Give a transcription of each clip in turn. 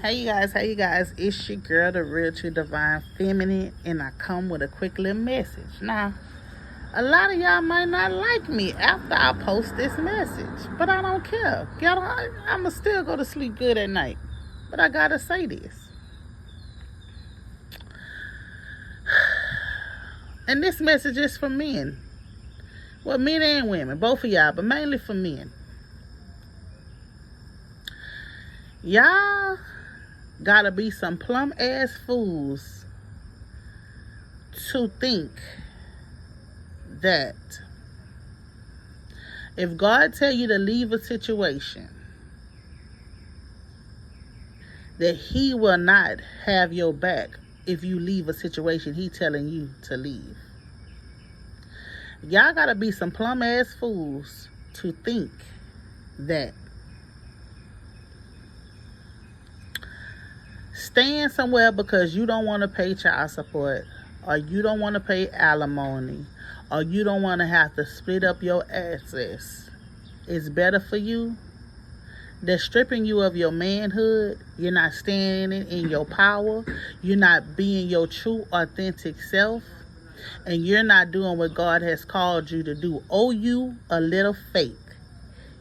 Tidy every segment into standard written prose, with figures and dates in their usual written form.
Hey you guys, it's your girl, the real true divine feminine, and I come with a quick little message. Now, a lot of y'all might not like me after I post this message, but I don't care. I'ma still go to sleep good at night. But I gotta say this. And this message is for men. Well, men and women, both of y'all, but mainly for men. Y'all gotta be some plum ass fools to think that if God tell you to leave a situation, that he will not have your back if you leave a situation he telling you to leave. Y'all gotta be some plum ass fools to think that staying somewhere because you don't want to pay child support, or you don't want to pay alimony, or you don't want to have to split up your assets is better for you. They're stripping you of your manhood. You're not standing in your power. You're not being your true, authentic self. And you're not doing what God has called you to do. Owe you a little faith.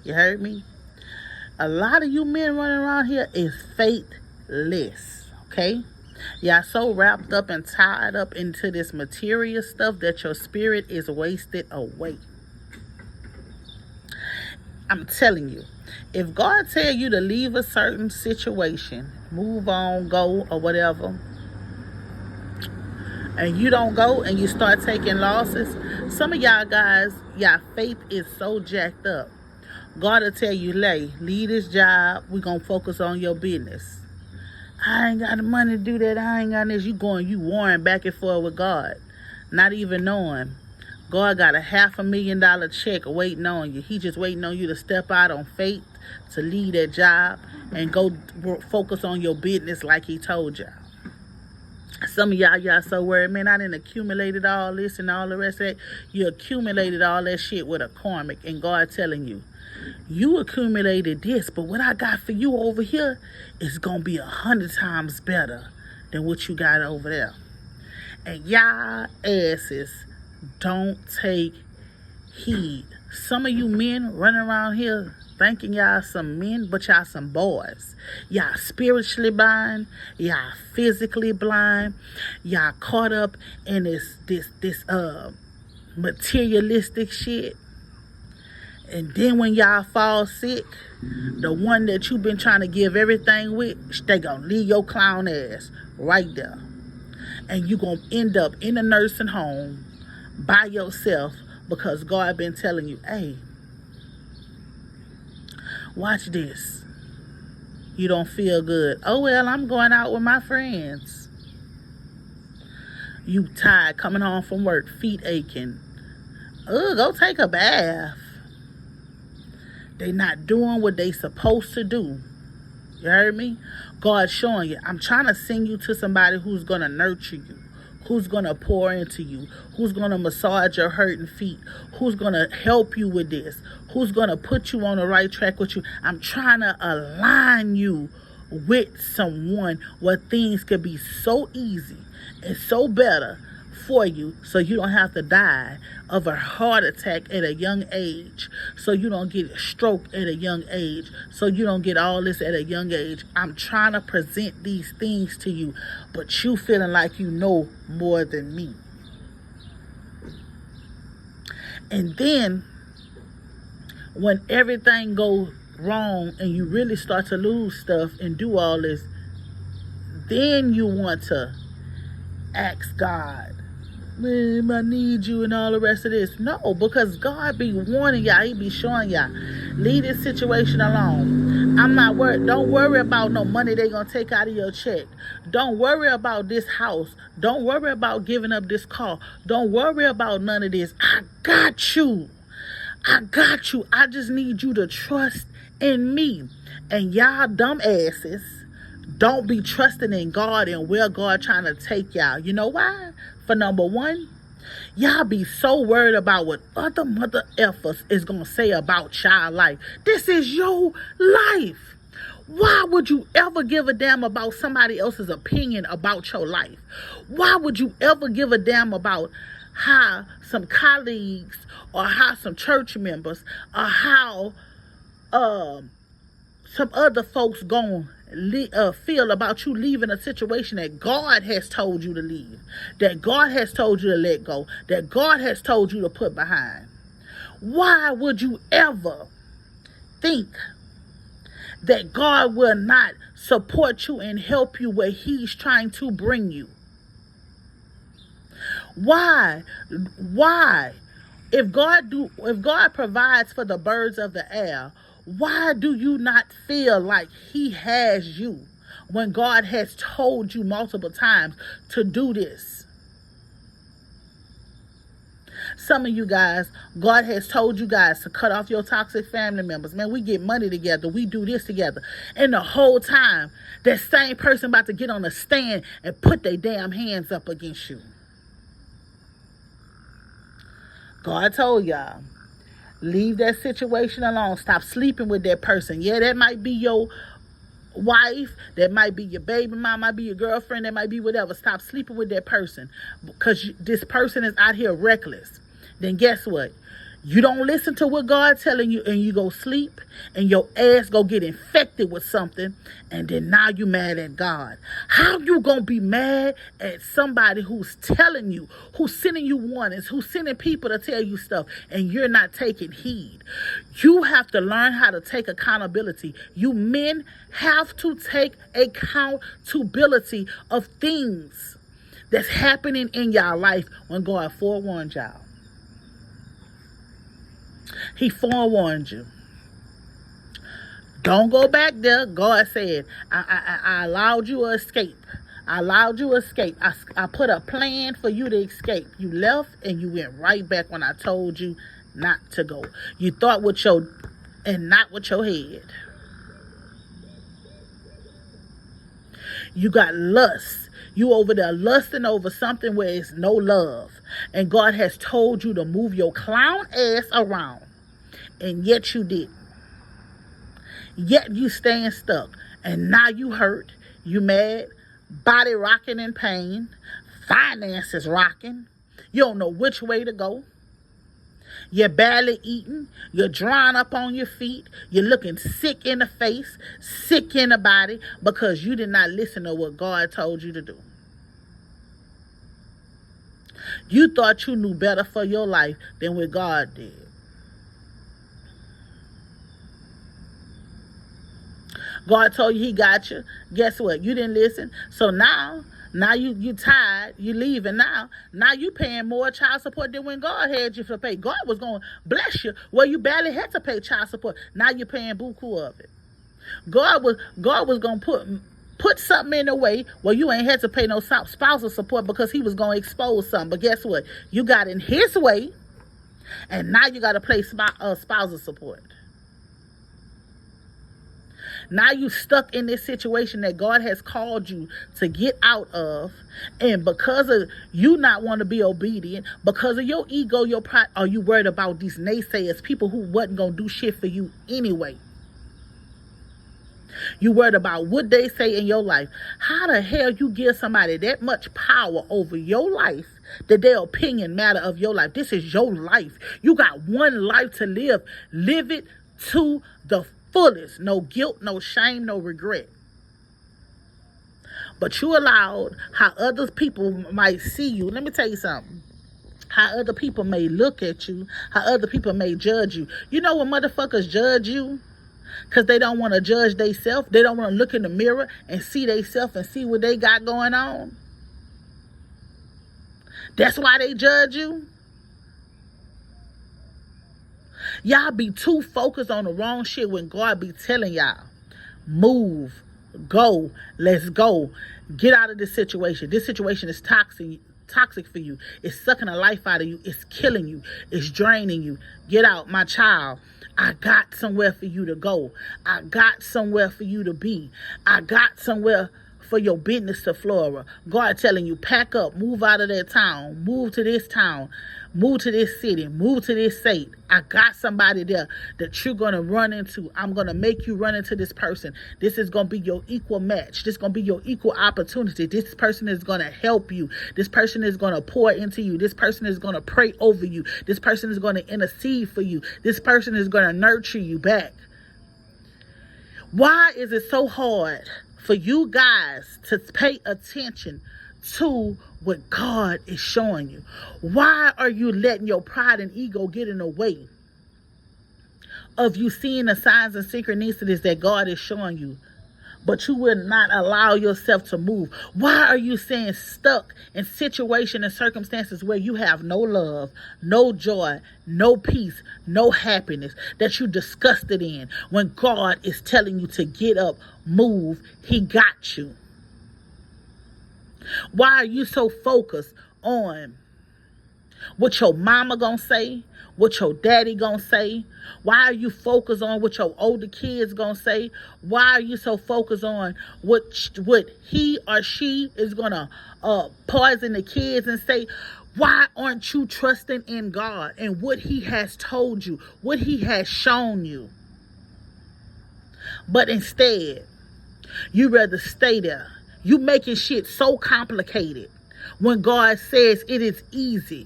You heard me? A lot of you men running around here is faithless. Okay? Y'all so wrapped up and tied up into this material stuff that your spirit is wasted away. I'm telling you, if God tell you to leave a certain situation, move on, go, or whatever, and you don't go and you start taking losses, some of y'all guys, y'all faith is so jacked up. God will tell you, leave this job. We're going to focus on your business. I ain't got the money to do that. I ain't got this. You warring back and forth with God, not even knowing. God got a $500,000 check waiting on you. He just waiting on you to step out on faith, to leave that job and go focus on your business like he told y'all. Some of y'all so worried, man, I done accumulated all this and all the rest of that. You accumulated all that shit with a karmic, and God telling you, you accumulated this, but what I got for you over here is going to be 100 times better than what you got over there. And y'all asses don't take heed. Some of you men running around here thinking y'all some men, but y'all some boys. Y'all spiritually blind. Y'all physically blind. Y'all caught up in this materialistic shit. And then when y'all fall sick, the one that you've been trying to give everything with, they gonna leave your clown ass right there. And you gonna end up in a nursing home by yourself because God been telling you, hey, watch this. You don't feel good. Oh, well, I'm going out with my friends. You tired, coming home from work, feet aching. Go take a bath. They not doing what they supposed to do. You heard me? God's showing you. I'm trying to send you to somebody who's going to nurture you, who's going to pour into you, who's going to massage your hurting feet, who's going to help you with this, who's going to put you on the right track with you. I'm trying to align you with someone where things could be so easy and so better for you, so you don't have to die of a heart attack at a young age, so you don't get a stroke at a young age, so you don't get all this at a young age. I'm trying to present these things to you, but you feeling like you know more than me. And then when everything goes wrong and you really start to lose stuff and do all this, then you want to ask God, man, I need you and all the rest of this. No, because God be warning y'all. He be showing y'all, leave this situation alone. I'm not worried. Don't worry about no money they gonna take out of your check. Don't worry about this house. Don't worry about giving up this car. Don't worry about none of this. I got you. I got you. I just need you to trust in me. And y'all dumb asses don't be trusting in God and where God trying to take y'all. You know why? For number one, y'all be so worried about what other mother effers is going to say about y'all life. This is your life. Why would you ever give a damn about somebody else's opinion about your life? Why would you ever give a damn about how some colleagues or how some church members or how some other folks gonna feel about you leaving a situation that God has told you to leave, that God has told you to let go, that God has told you to put behind? Why would you ever think that God will not support you and help you where he's trying to bring you? Why? If God provides for the birds of the air, why do you not feel like he has you when God has told you multiple times to do this? Some of you guys, God has told you guys to cut off your toxic family members. Man, we get money together. We do this together. And the whole time, that same person about to get on a stand and put their damn hands up against you. God told y'all, leave that situation alone. Stop sleeping with that person. Yeah, that might be your wife, that might be your baby mom, might be your girlfriend, that might be whatever. Stop sleeping with that person because this person is out here reckless. Then guess what? You don't listen to what God's telling you and you go sleep and your ass go get infected with something, and then now you mad at God. How you gonna be mad at somebody who's telling you, who's sending you warnings, who's sending people to tell you stuff, and you're not taking heed? You have to learn how to take accountability. You men have to take accountability of things that's happening in y'all life when God forewarned y'all. He forewarned you. Don't go back there. God said, I allowed you to escape. I allowed you to escape. I put a plan for you to escape. You left and you went right back when I told you not to go. You thought with your, and not with your head. You got lust. You over there lusting over something where it's no love. And God has told you to move your clown ass around. And yet you didn't. Yet you staying stuck. And now you hurt. You mad. Body rocking in pain. Finances rocking. You don't know which way to go. You're barely eating. You're drying up on your feet. You're looking sick in the face. Sick in the body. Because you did not listen to what God told you to do. You thought you knew better for your life than what God did. God told you he got you. Guess what? You didn't listen. So now you tired. You leaving now. Now you paying more child support than when God had you to pay. God was going to bless you where you barely had to pay child support. Now you're paying buku of it. God was going to put something in the way where you ain't had to pay no spousal support because he was going to expose something. But guess what? You got in his way, and now you got to pay spousal support. Now you stuck in this situation that God has called you to get out of, and because of you not want to be obedient, because of your ego, your pride, are you worried about these naysayers, people who wasn't going to do shit for you anyway? You worried about what they say in your life. How the hell you give somebody that much power over your life that their opinion matter of your life? This is your life. You got one life to live. Live it to the fullest. No guilt, no shame, no regret. But you allowed how other people might see you. Let me tell you something. How other people may look at you. How other people may judge you. You know when motherfuckers judge you? Because they don't want to judge themselves. They don't want to look in the mirror and see themselves and see what they got going on. That's why they judge you. Y'all be too focused on the wrong shit when God be telling y'all, move, go, let's go. Get out of this situation. This situation is toxic for you. It's sucking the life out of you. It's killing you. It's draining you. Get out, my child. I got somewhere for you to go. I got somewhere for you to be. I got somewhere for your business to flourish. God telling you, pack up, move out of that town, move to this town, move to this city, move to this state. I got somebody there that you're going to run into. I'm going to make you run into this person. This is going to be your equal match. This is going to be your equal opportunity. This person is going to help you. This person is going to pour into you. This person is going to pray over you. This person is going to intercede for you. This person is going to nurture you back. Why is it so hard for you guys to pay attention to what God is showing you? Why are you letting your pride and ego get in the way of you seeing the signs and synchronicities that God is showing you, but you will not allow yourself to move? Why are you staying stuck in situations and circumstances where you have no love, no joy, no peace, no happiness, that you're disgusted in, when God is telling you to get up, move? He got you. Why are you so focused on what your mama gonna say, what your daddy gonna say? Why are you focused on what your older kids gonna say? Why are you so focused on what he or she is gonna poison the kids and say? Why aren't you trusting in God and what he has told you, what he has shown you? But instead, you rather stay there. You making shit so complicated when God says it is easy.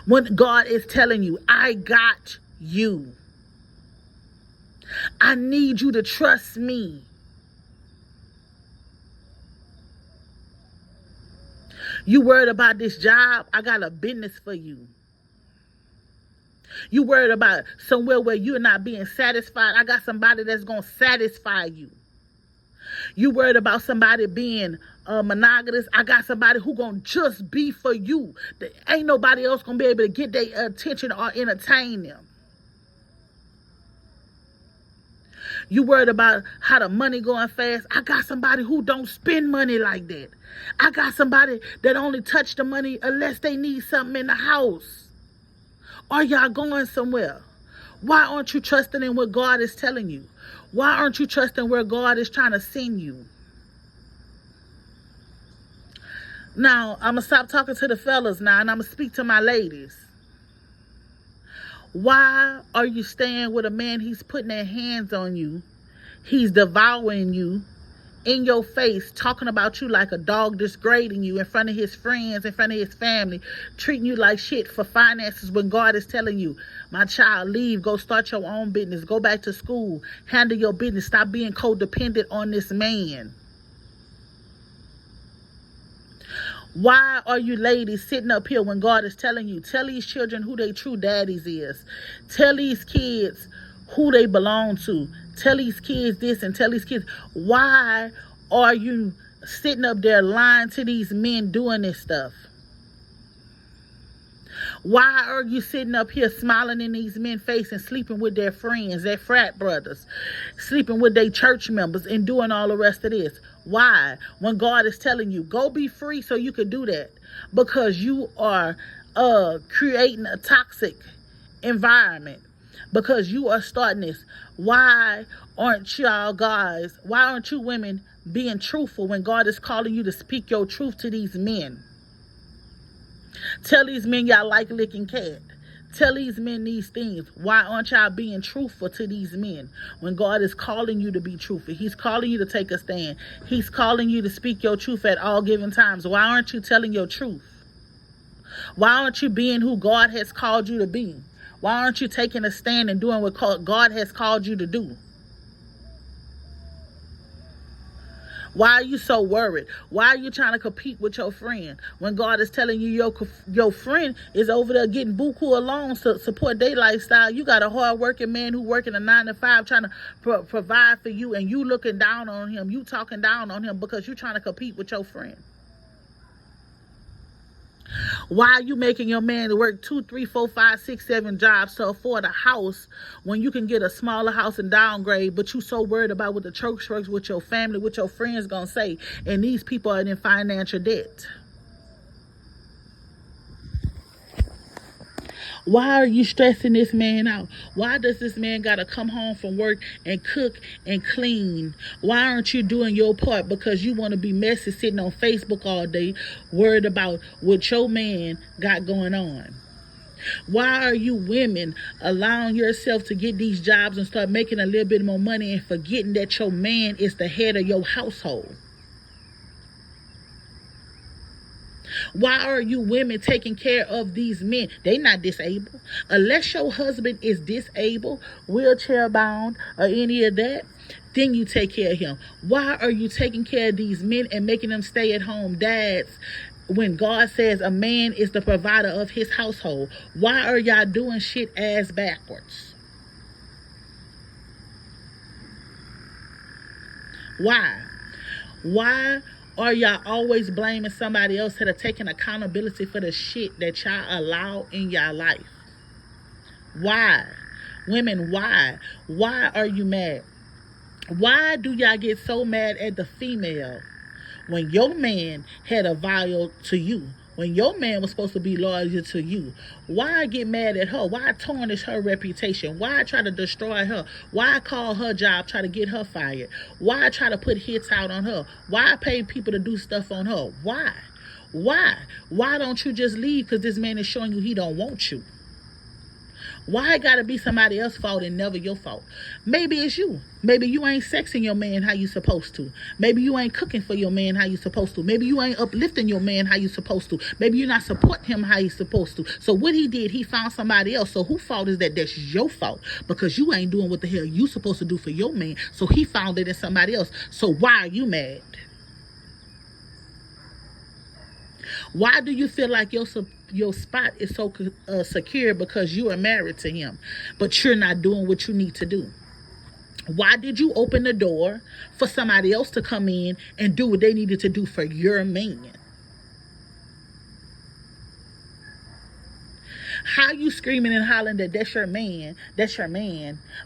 When God is telling you, I got you. I need you to trust me. You worried about this job? I got a business for you. You worried about somewhere where you're not being satisfied? I got somebody that's going to satisfy you. You worried about somebody being monogamous? I got somebody who gonna just be for you. There ain't nobody else gonna be able to get their attention or entertain them. You worried about how the money going fast? I got somebody who don't spend money like that. I got somebody that only touch the money unless they need something in the house. Are y'all going somewhere? Why aren't you trusting in what God is telling you? Why aren't you trusting where God is trying to send you? Now, I'm going to stop talking to the fellas now, and I'm going to speak to my ladies. Why are you staying with a man? He's putting their hands on you. He's devouring you in your face, talking about you like a dog, degrading you in front of his friends, in front of his family, treating you like shit for finances, when God is telling you, my child, leave, go start your own business, go back to school, handle your business, stop being codependent on this man. Why are you ladies sitting up here when God is telling you, tell these children who their true daddies is, tell these kids who they belong to, tell these kids this and tell these kids? Why are you sitting up there lying to these men doing this stuff? Why are you sitting up here smiling in these men's face and sleeping with their friends, their frat brothers, sleeping with their church members and doing all the rest of this? Why? When God is telling you, go be free so you can do that. Because you are creating a toxic environment. Because you are starting this. Why aren't y'all guys, why aren't you women being truthful when God is calling you to speak your truth to these men? Tell these men y'all like licking cat. Tell these men these things. Why aren't y'all being truthful to these men when God is calling you to be truthful? He's calling you to take a stand. He's calling you to speak your truth at all given times. Why aren't you telling your truth? Why aren't you being who God has called you to be? Why aren't you taking a stand and doing what God has called you to do? Why are you so worried? Why are you trying to compete with your friend when God is telling you your friend is over there getting buku alone to support their lifestyle? You got a hard-working man who working a 9-to-5 trying to provide for you, and you looking down on him. You talking down on him because you're trying to compete with your friend. Why are you making your man work 2, 3, 4, 5, 6, 7 jobs to afford a house when you can get a smaller house and downgrade, but you so worried about what the church works, with your family, what your friends gonna say, and these people are in financial debt? Why are you stressing this man out? Why does this man got to come home from work and cook and clean? Why aren't you doing your part? Because you want to be messy sitting on Facebook all day worried about what your man got going on. Why are you women allowing yourself to get these jobs and start making a little bit more money and forgetting that your man is the head of your household? Why are you women taking care of these men? They not disabled. Unless your husband is disabled, wheelchair bound, or any of that, then you take care of him. Why are you taking care of these men and making them stay at home dads when God says a man is the provider of his household? Why are y'all doing shit ass backwards? Why? Why are y'all always blaming somebody else that are taking accountability for the shit that y'all allow in y'all life? Why? Women, why? Why are you mad? Why do y'all get so mad at the female when your man had a vow to you? When your man was supposed to be loyal to you? Why get mad at her? Why tarnish her reputation? Why try to destroy her? Why call her job, try to get her fired? Why try to put hits out on her? Why pay people to do stuff on her? Why? Why don't you just leave because this man is showing you he don't want you? Why it gotta be somebody else's fault and never your fault? Maybe it's you. Maybe you ain't sexing your man how you supposed to. Maybe you ain't cooking for your man how you supposed to. Maybe you ain't uplifting your man how you supposed to. Maybe you're not supporting him how you supposed to. So what he did, he found somebody else. So whose fault is that? That's your fault. Because you ain't doing what the hell you supposed to do for your man. So he found it in somebody else. So why are you mad? Why do you feel like your spot is so secure because you are married to him, but you're not doing what you need to do? Why did you open the door for somebody else to come in and do what they needed to do for your man? How you screaming and hollering that that's your man,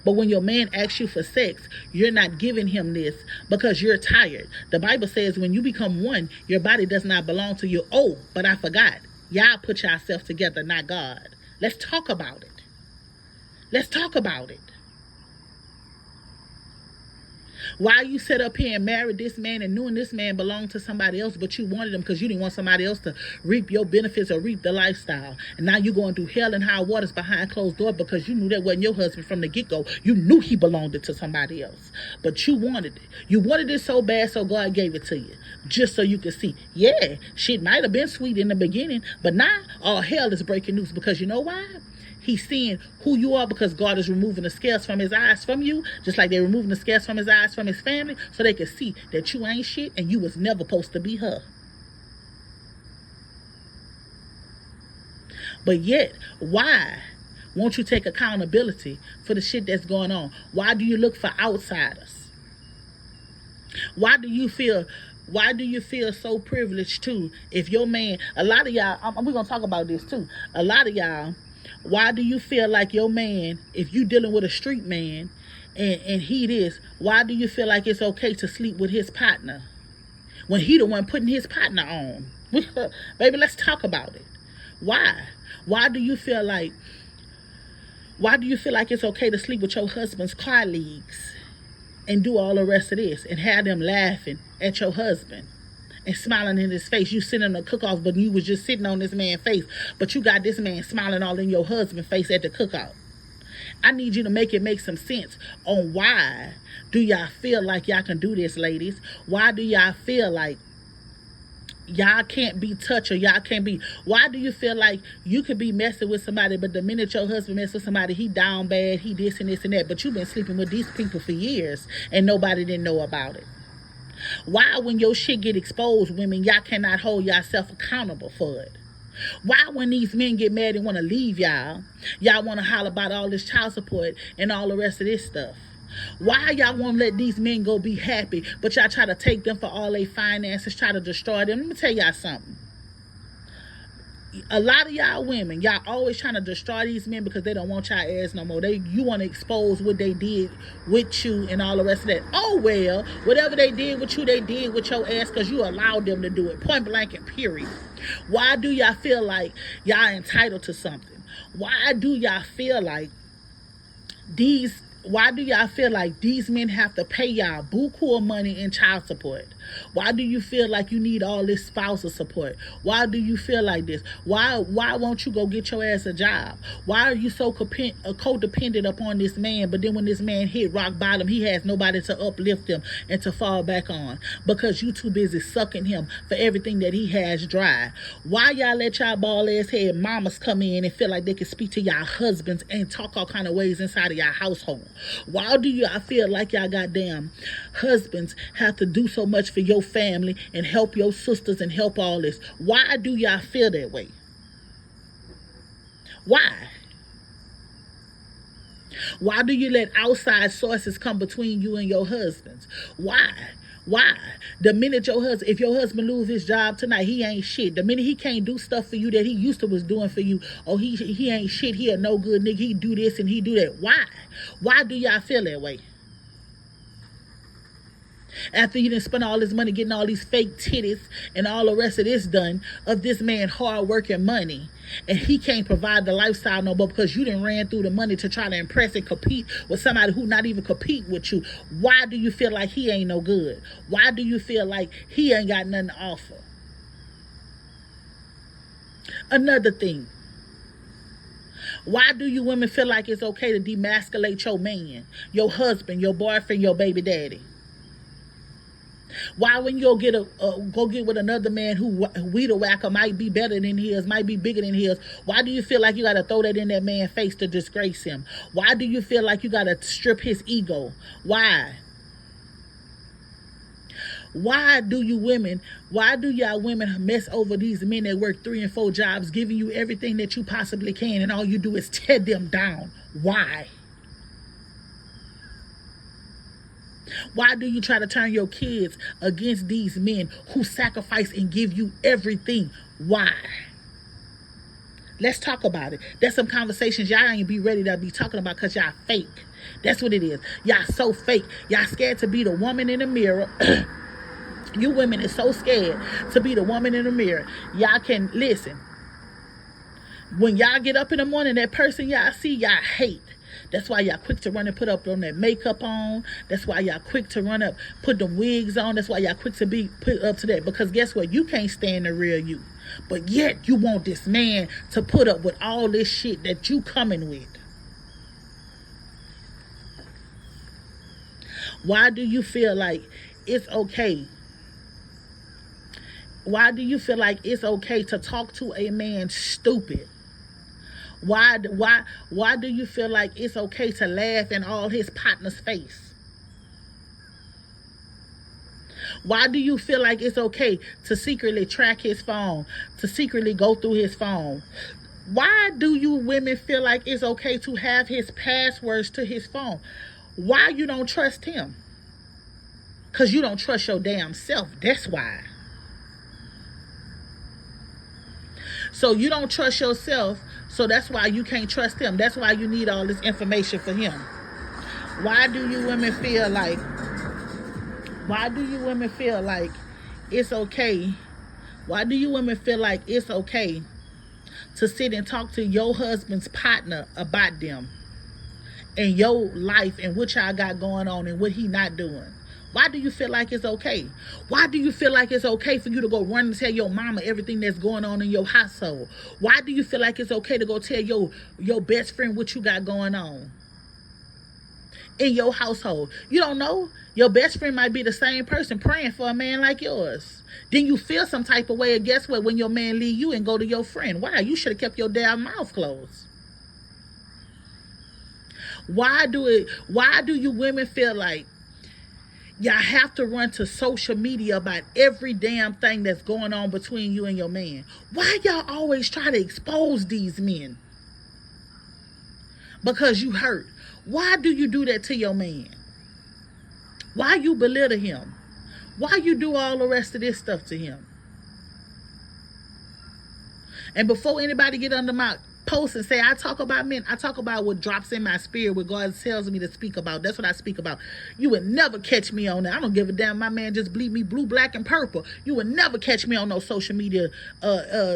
but when your man asks you for sex, you're not giving him this because you're tired. The Bible says when you become one, your body does not belong to you. Oh, but I forgot. Y'all put yourself together, not God. Let's talk about it. Let's talk about it. Why you sit up here and married this man and knowing this man belonged to somebody else, but you wanted him because you didn't want somebody else to reap your benefits or reap the lifestyle. And now you're going through hell and high waters behind closed doors because you knew that wasn't your husband from the get-go. You knew he belonged to somebody else, but you wanted it. You wanted it so bad, so God gave it to you just so you could see. Yeah, shit might have been sweet in the beginning, but now all hell is breaking loose because you know why? He's seeing who you are because God is removing the scales from his eyes from you, just like they're removing the scales from his eyes from his family, so they can see that you ain't shit and you was never supposed to be her. But yet, why won't you take accountability for the shit that's going on? Why do you look for outsiders? Why do you feel so privileged too if your man, a lot of y'all, we're going to talk about this too, a lot of y'all, why do you feel like your man, if you dealing with a street man and he this, why do you feel like it's okay to sleep with his partner when he the one putting his partner on? Baby, let's talk about it. Why do you feel like it's okay to sleep with your husband's colleagues and do all the rest of this and have them laughing at your husband and smiling in his face? You sitting in the cook-off, but you was just sitting on this man's face, but you got this man smiling all in your husband's face at the cookout. I need you to make some sense on why do y'all feel like y'all can do this, ladies? Why do y'all feel like y'all can't be touched or y'all can't be? Why do you feel like you could be messing with somebody, but the minute your husband messes with somebody, he down bad, he this and this and that, but you've been sleeping with these people for years and nobody didn't know about it? Why when your shit get exposed, women, y'all cannot hold yourself accountable for it? Why when these men get mad and want to leave y'all want to holler about all this child support and all the rest of this stuff? Why y'all won't let these men go be happy, but y'all try to take them for all their finances, try to destroy them? Let me tell y'all something. A lot of y'all women, y'all always trying to destroy these men because they don't want y'all ass no more. You want to expose what they did with you and all the rest of that. Oh well, whatever they did with you, they did with your ass because you allowed them to do it. Point blank and period. Why do y'all feel like y'all entitled to something? Why do y'all feel like these why do y'all feel like these men have to pay y'all buku of money in child support? Why do you feel like you need all this spousal support? Why do you feel like this? Why won't you go get your ass a job? Why are you so codependent upon this man, but then when this man hit rock bottom, he has nobody to uplift him and to fall back on because you too busy sucking him for everything that he has dry? Why y'all let y'all ball ass head mamas come in and feel like they can speak to y'all husbands and talk all kind of ways inside of y'all household? Why do y'all feel like y'all goddamn husbands have to do so much for your family and help your sisters and help all this? Why do y'all feel that way? Why? Why do you let outside sources come between you and your husbands? Why? Why? The minute if your husband lose his job tonight, he ain't shit. The minute he can't do stuff for you that he used to was doing for you, oh, he ain't shit, he a no good nigga, he do this and he do that. Why? Why do y'all feel that way? After you done spend all this money getting all these fake titties and all the rest of this done of this man hard work and money, and he can't provide the lifestyle no more because you done ran through the money to try to impress and compete with somebody who not even compete with you. Why do you feel like he ain't no good? Why do you feel like he ain't got nothing to offer? Another thing, why do you women feel like it's okay to demasculate your man, your husband, your boyfriend, your baby daddy? Why when you'll go get with another man who weed whacker might be better than his, might be bigger than his, why do you feel like you got to throw that in that man's face to disgrace him? Why do you feel like you got to strip his ego? Why? Why do y'all women mess over these men that work 3 and 4 jobs, giving you everything that you possibly can, and all you do is tear them down? Why? Why do you try to turn your kids against these men who sacrifice and give you everything? Why? Let's talk about it. There's some conversations y'all ain't be ready to be talking about because y'all fake. That's what it is. Y'all so fake. Y'all scared to be the woman in the mirror. You women is so scared to be the woman in the mirror. Y'all can listen. When y'all get up in the morning, that person y'all see, y'all hate. That's why y'all quick to run and put up on that makeup on. That's why y'all quick to run up, put the wigs on. That's why y'all quick to be put up to that. Because guess what? You can't stand the real you. But yet you want this man to put up with all this shit that you coming with. Why do you feel like it's okay? Why do you feel like it's okay to talk to a man stupid? Why do you feel like it's okay to laugh in all his partner's face? Why do you feel like it's okay to secretly track his phone, to secretly go through his phone? Why do you women feel like it's okay to have his passwords to his phone? Why you don't trust him? Because you don't trust your damn self. That's why. So you don't trust yourself, so that's why you can't trust him. That's why you need all this information for him. Why do you women feel like it's okay? Why do you women feel like it's okay to sit and talk to your husband's partner about them and your life and what y'all got going on and what he not doing? Why do you feel like it's okay? Why do you feel like it's okay for you to go run and tell your mama everything that's going on in your household? Why do you feel like it's okay to go tell your best friend what you got going on in your household? You don't know. Your best friend might be the same person praying for a man like yours. Then you feel some type of way, and guess what? When your man leave you and go to your friend. Why? You should have kept your damn mouth closed. Why do you women feel like y'all have to run to social media about every damn thing that's going on between you and your man? Why y'all always try to expose these men? Because you hurt. Why do you do that to your man? Why you belittle him? Why you do all the rest of this stuff to him? And before anybody get under my post and say I talk about men, I talk about what drops in my spirit, what God tells me to speak about. That's what I speak about. You would never catch me on that. I don't give a damn. My man just bleed me blue, black, and purple. You would never catch me on no social media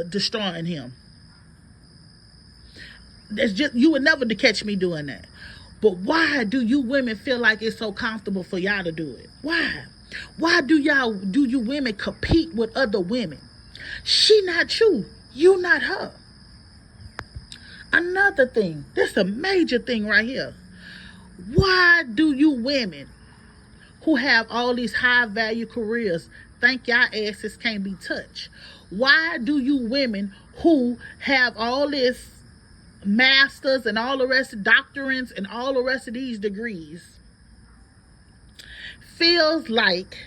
destroying him. That's just, you would never catch me doing that. But why do you women feel like it's so comfortable for y'all to do it? Why? Why do you women compete with other women? She not you. You not her. Another thing. This is a major thing right here. Why do you women who have all these high value careers think y'all asses can't be touched? Why do you women who have all this masters and all the rest of doctorates and all the rest of these degrees feels like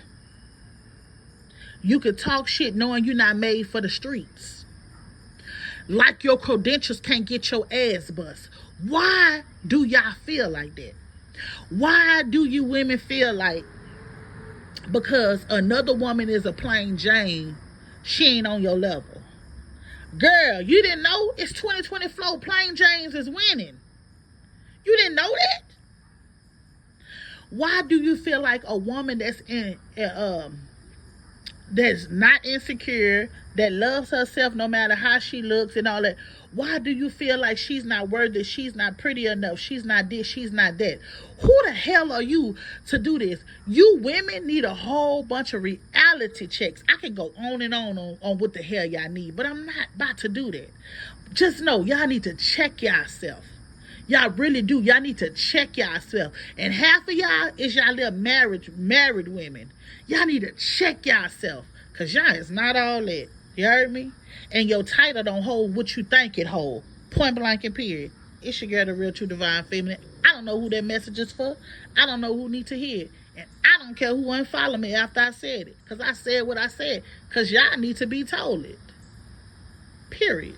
you could talk shit knowing you're not made for the streets? Like your credentials can't get your ass bust. Why do y'all feel like that? Why do you women feel like because another woman is a plain Jane, she ain't on your level? Girl, you didn't know? It's 2024. Plain Janes is winning. You didn't know that? Why do you feel like a woman that's not insecure, that loves herself no matter how she looks and all that, why do you feel like she's not worthy, she's not pretty enough, she's not this, she's not that? Who the hell are you to do this? You women need a whole bunch of reality checks. I can go on and on what the hell y'all need, but I'm not about to do that. Just know y'all need to check yourself. Y'all really do. Y'all need to check yourself. And half of y'all is y'all little married women. Y'all need to check yourself. Because y'all is not all that. You heard me? And your title don't hold what you think it hold. Point blank and period. It's your girl, the Real True Divine Feminine. I don't know who that message is for. I don't know who need to hear it. And I don't care who unfollow me after I said it. Because I said what I said. Because y'all need to be told it. Period.